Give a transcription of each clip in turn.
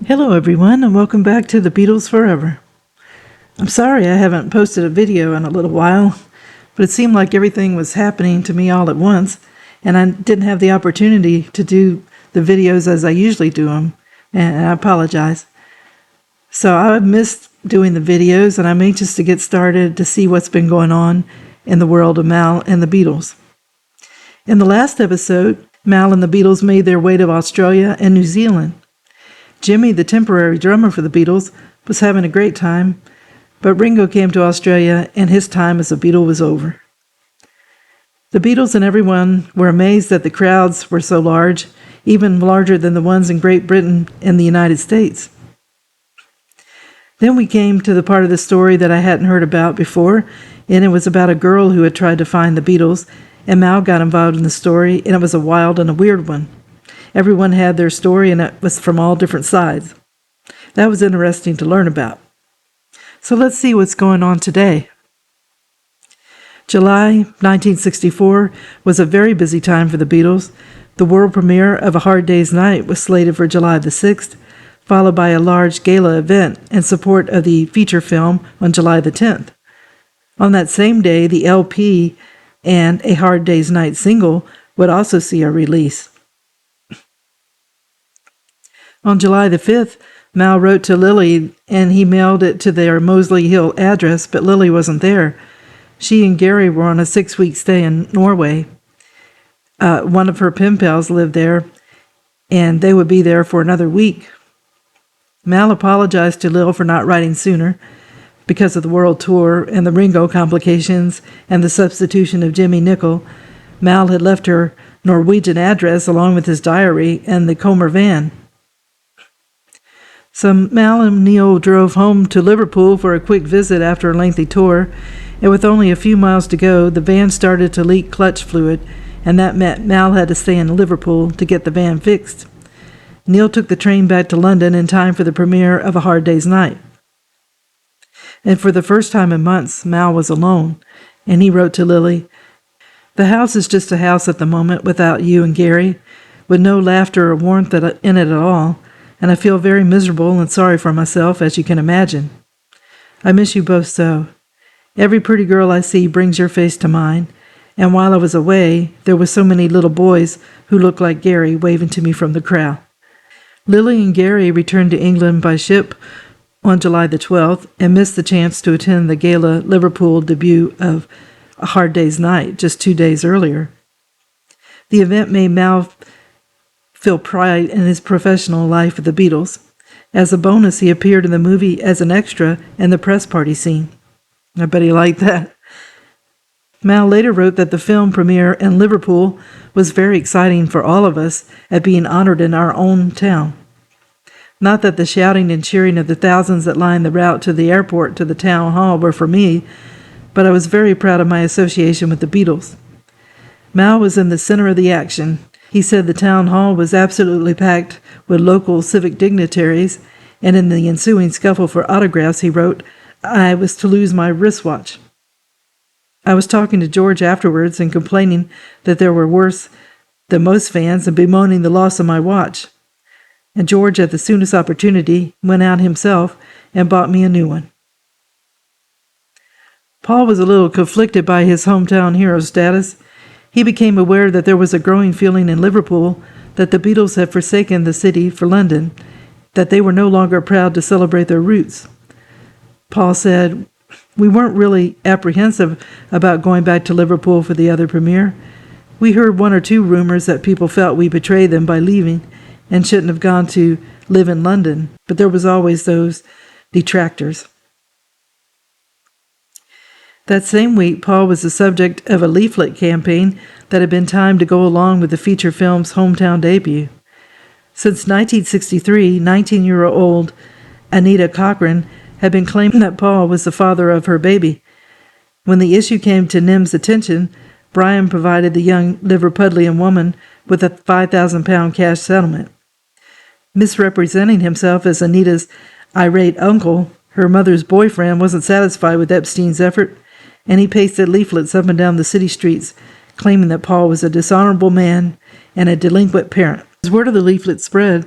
Hello everyone, and welcome back to the Beatles Forever. I'm sorry I haven't posted a video in a little while, but it seemed like everything was happening to me all at once, and I didn't have the opportunity to do the videos as I usually do them, and I apologize. So I've missed doing the videos, and I'm anxious to get started to see what's been going on in the world of Mal and the Beatles. In the last episode, Mal and the Beatles made their way to Australia and New Zealand. Jimmy, the temporary drummer for the Beatles, was having a great time, but Ringo came to Australia and his time as a Beatle was over. The Beatles and everyone were amazed that the crowds were so large, even larger than the ones in Great Britain and the United States. Then we came to the part of the story that I hadn't heard about before, and it was about a girl who had tried to find the Beatles, and Mal got involved in the story, and it was a wild and a weird one. Everyone had their story, and it was from all different sides. That was interesting to learn about. So let's see what's going on today. July 1964 was a very busy time for the Beatles. The world premiere of A Hard Day's Night was slated for July the 6th, followed by a large gala event in support of the feature film on July the 10th. On that same day, the LP and A Hard Day's Night single would also see a release. On July the 5th, Mal wrote to Lily, and he mailed it to their Moseley Hill address, but Lily wasn't there. She and Gary were on a 6-week stay in Norway. One of her pen pals lived there, and they would be there for another week. Mal apologized to Lil for not writing sooner because of the world tour and the Ringo complications and the substitution of Jimmy Nicol. Mal had left her Norwegian address along with his diary and the Comer van. So Mal and Neil drove home to Liverpool for a quick visit after a lengthy tour, and with only a few miles to go, the van started to leak clutch fluid, and that meant Mal had to stay in Liverpool to get the van fixed. Neil took the train back to London in time for the premiere of A Hard Day's Night. And for the first time in months, Mal was alone, and he wrote to Lily, "The house is just a house at the moment without you and Gary, with no laughter or warmth in it at all, and I feel very miserable and sorry for myself, as you can imagine. I miss you both so. Every pretty girl I see brings your face to mine, and while I was away, there were so many little boys who looked like Gary waving to me from the crowd." Lily and Gary returned to England by ship on July the 12th and missed the chance to attend the Gala Liverpool debut of A Hard Day's Night just 2 days earlier. The event made Mal feel pride in his professional life with the Beatles. As a bonus, he appeared in the movie as an extra in the press party scene. I bet he liked that. Mal later wrote that the film premiere in Liverpool was very exciting for all of us at being honored in our own town. Not that the shouting and cheering of the thousands that lined the route to the airport to the town hall were for me, but I was very proud of my association with the Beatles. Mal was in the center of the action. He said the town hall was absolutely packed with local civic dignitaries, and in the ensuing scuffle for autographs, he wrote, "I was to lose my wristwatch." I was talking to George afterwards and complaining that there were worse than most fans and bemoaning the loss of my watch. And George, at the soonest opportunity, went out himself and bought me a new one. Paul was a little conflicted by his hometown hero status. He became aware that there was a growing feeling in Liverpool that the Beatles had forsaken the city for London, that they were no longer proud to celebrate their roots. Paul said, "We weren't really apprehensive about going back to Liverpool for the other premiere. We heard 1 or 2 rumors that people felt we betrayed them by leaving and shouldn't have gone to live in London, but there was always those detractors." That same week, Paul was the subject of a leaflet campaign that had been timed to go along with the feature film's hometown debut. Since 1963, 19-year-old Anita Cochran had been claiming that Paul was the father of her baby. When the issue came to Nim's attention, Brian provided the young Liverpudlian woman with a £5,000 cash settlement. Misrepresenting himself as Anita's irate uncle, her mother's boyfriend wasn't satisfied with Epstein's effort, and he pasted leaflets up and down the city streets claiming that Paul was a dishonorable man and a delinquent parent. As word of the leaflet spread,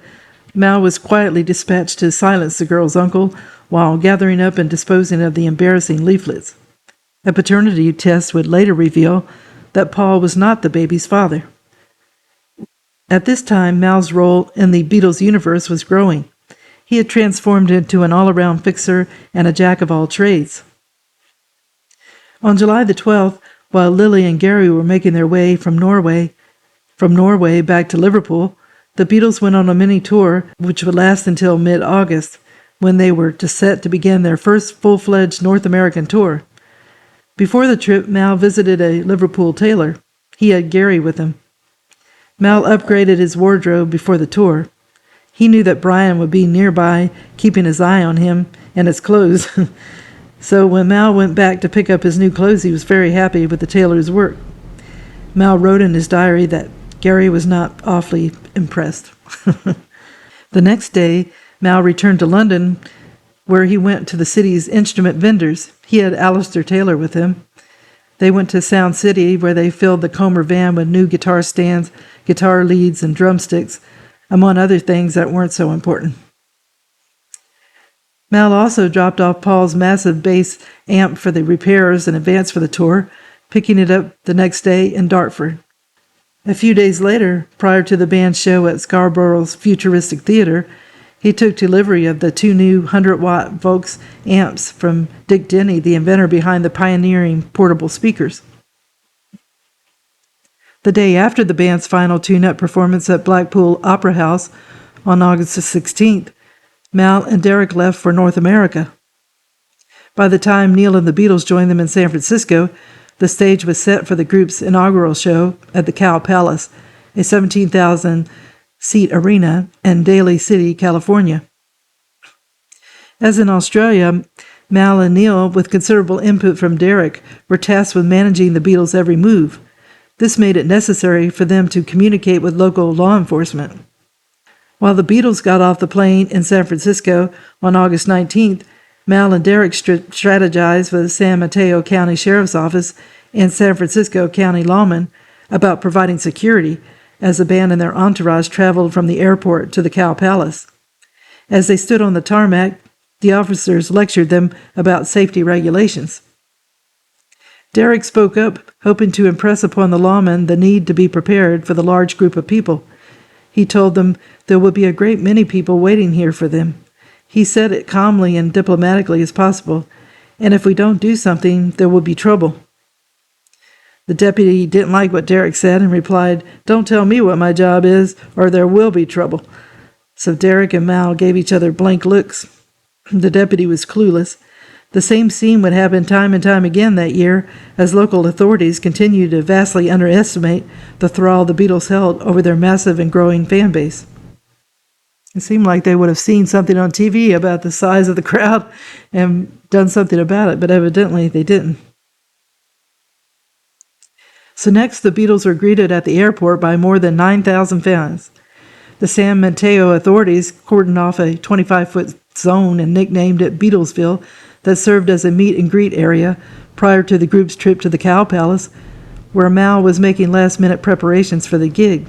Mal was quietly dispatched to silence the girl's uncle while gathering up and disposing of the embarrassing leaflets. A paternity test would later reveal that Paul was not the baby's father. At this time, Mal's role in the Beatles universe was growing. He had transformed into an all-around fixer and a jack of all trades. On July the 12th, while Lily and Gary were making their way from Norway back to Liverpool, the Beatles went on a mini tour which would last until mid-August, when they were set to begin their first full-fledged North American tour. Before the trip, Mal visited a Liverpool tailor. He had Gary with him. Mal upgraded his wardrobe before the tour. He knew that Brian would be nearby, keeping his eye on him and his clothes. So when Mal went back to pick up his new clothes, he was very happy with the tailor's work. Mal wrote in his diary that Gary was not awfully impressed. The next day, Mal returned to London, where he went to the city's instrument vendors. He had Alistair Taylor with him. They went to Sound City, where they filled the Comer van with new guitar stands, guitar leads, and drumsticks, among other things that weren't so important. Mal also dropped off Paul's massive bass amp for the repairs in advance for the tour, picking it up the next day in Dartford. A few days later, prior to the band's show at Scarborough's Futuristic Theatre, he took delivery of the 2 new 100-watt Vox amps from Dick Denny, the inventor behind the pioneering portable speakers. The day after the band's final tune-up performance at Blackpool Opera House on August 16th, Mal and Derek left for North America. By the time Neil and the Beatles joined them in San Francisco, the stage was set for the group's inaugural show at the Cow Palace, a 17,000-seat arena in Daly City, California. As in Australia, Mal and Neil, with considerable input from Derek, were tasked with managing the Beatles' every move. This made it necessary for them to communicate with local law enforcement. While the Beatles got off the plane in San Francisco on August 19th, Mal and Derek strategized with the San Mateo County Sheriff's Office and San Francisco County lawmen about providing security as the band and their entourage traveled from the airport to the Cow Palace. As they stood on the tarmac, the officers lectured them about safety regulations. Derek spoke up, hoping to impress upon the lawmen the need to be prepared for the large group of people. He told them there would be a great many people waiting here for them. He said it calmly and diplomatically as possible, and if we don't do something, there will be trouble. The deputy didn't like what Derek said and replied, "Don't tell me what my job is, or there will be trouble." So Derek and Mal gave each other blank looks. The deputy was clueless. The same scene would happen time and time again that year, as local authorities continued to vastly underestimate the thrall the Beatles held over their massive and growing fan base. It seemed like they would have seen something on TV about the size of the crowd and done something about it, but evidently they didn't. So next, the Beatles were greeted at the airport by more than 9,000 fans. The San Mateo authorities cordoned off a 25-foot zone and nicknamed it Beatlesville that served as a meet and greet area prior to the group's trip to the Cow Palace, where Mal was making last-minute preparations for the gig.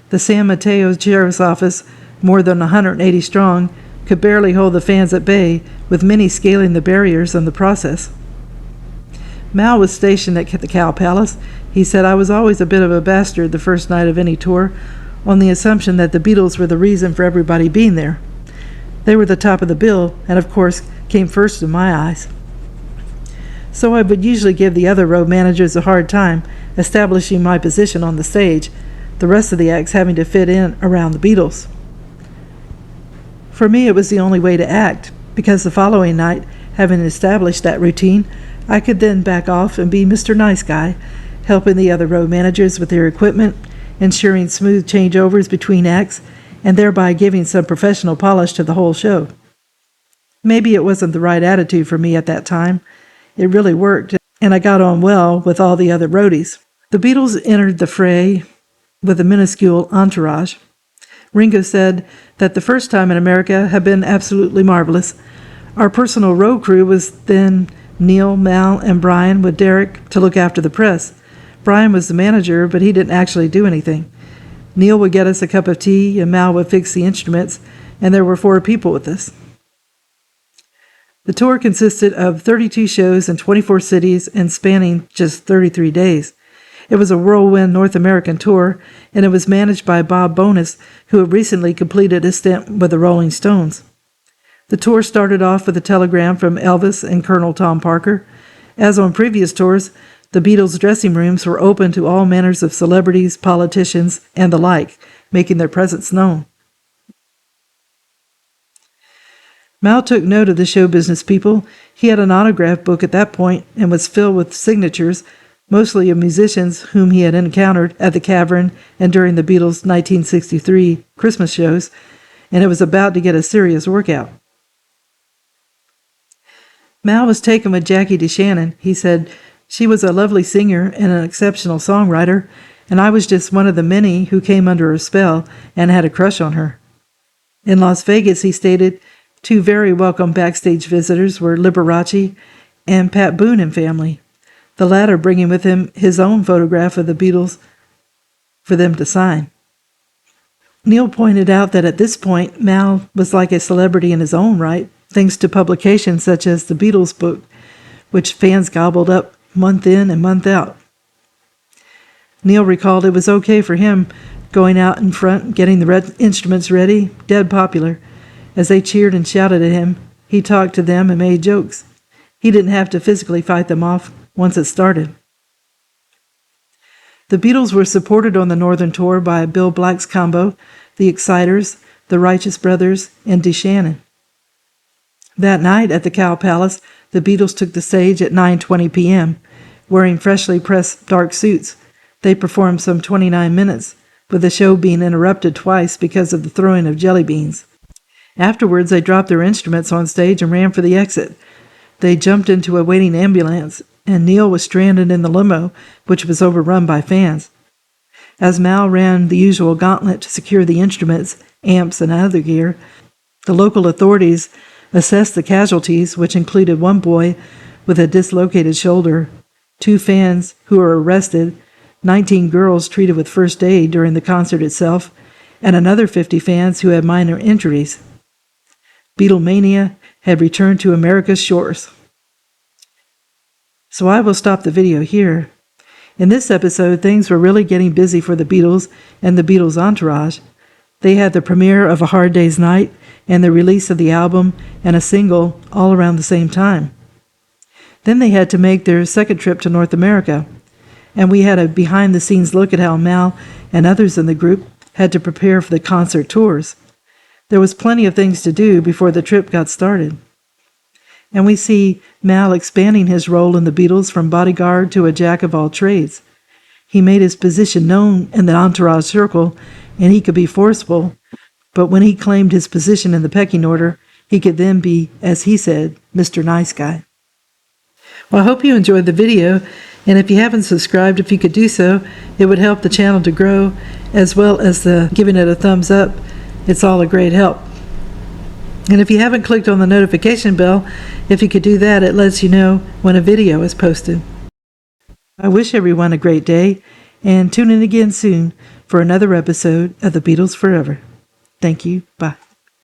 The San Mateo Sheriff's Office, more than 180 strong, could barely hold the fans at bay, with many scaling the barriers in the process. Mal was stationed at the Cow Palace. He said, "I was always a bit of a bastard the first night of any tour, on the assumption that the Beatles were the reason for everybody being there. They were the top of the bill, and of course came first in my eyes. So I would usually give the other road managers a hard time establishing my position on the stage, the rest of the acts having to fit in around the Beatles. For me, it was the only way to act, because the following night, having established that routine, I could then back off and be Mr. Nice Guy, helping the other road managers with their equipment, ensuring smooth changeovers between acts, and thereby giving some professional polish to the whole show. Maybe it wasn't the right attitude for me at that time. It really worked, and I got on well with all the other roadies." The Beatles entered the fray with a minuscule entourage. Ringo said that the first time in America had been absolutely marvelous. Our personal road crew was then Neil, Mal, and Brian, with Derek to look after the press. Brian was the manager, but he didn't actually do anything. Neil would get us a cup of tea, and Mal would fix the instruments, and there were 4 people with us. The tour consisted of 32 shows in 24 cities and spanning just 33 days. It was a whirlwind North American tour, and it was managed by Bob Bonus, who had recently completed a stint with the Rolling Stones. The tour started off with a telegram from Elvis and Colonel Tom Parker. As on previous tours, the Beatles' dressing rooms were open to all manners of celebrities, politicians, and the like, making their presence known. Mal took note of the show business people. He had an autograph book at that point and was filled with signatures, mostly of musicians whom he had encountered at the Cavern and during the Beatles' 1963 Christmas shows, and it was about to get a serious workout. Mal was taken with Jackie DeShannon. He said, "She was a lovely singer and an exceptional songwriter, and I was just one of the many who came under her spell and had a crush on her." In Las Vegas, he stated, 2 very welcome backstage visitors were Liberace and Pat Boone and family, the latter bringing with him his own photograph of the Beatles for them to sign. Neil pointed out that at this point, Mal was like a celebrity in his own right, thanks to publications such as the Beatles book, which fans gobbled up month in and month out. Neil recalled it was okay for him going out in front, getting the instruments ready, dead popular. As they cheered and shouted at him, he talked to them and made jokes. He didn't have to physically fight them off once it started. The Beatles were supported on the Northern Tour by Bill Black's combo, the Exciters, the Righteous Brothers, and DeShannon. That night at the Cow Palace, the Beatles took the stage at 9:20 p.m., wearing freshly pressed dark suits. They performed some 29 minutes, with the show being interrupted twice because of the throwing of jelly beans. Afterwards, they dropped their instruments on stage and ran for the exit. They jumped into a waiting ambulance, and Neil was stranded in the limo, which was overrun by fans. As Mal ran the usual gauntlet to secure the instruments, amps, and other gear, the local authorities assessed the casualties, which included 1 boy with a dislocated shoulder, 2 fans who were arrested, 19 girls treated with first aid during the concert itself, and another 50 fans who had minor injuries. Beatlemania had returned to America's shores. So I will stop the video here. In this episode, things were really getting busy for the Beatles and the Beatles' entourage. They had the premiere of A Hard Day's Night and the release of the album and a single all around the same time. Then they had to make their second trip to North America, and we had a behind-the-scenes look at how Mal and others in the group had to prepare for the concert tours. There was plenty of things to do before the trip got started. And we see Mal expanding his role in the Beatles from bodyguard to a jack-of-all-trades. He made his position known in the entourage circle, and he could be forceful, but when he claimed his position in the pecking order, he could then be, as he said, Mr. Nice Guy. Well, I hope you enjoyed the video, and if you haven't subscribed, if you could do so, it would help the channel to grow, as well as giving it a thumbs up. It's all a great help. And if you haven't clicked on the notification bell, if you could do that, it lets you know when a video is posted. I wish everyone a great day, and tune in again soon for another episode of the Beatles Forever. Thank you. Bye.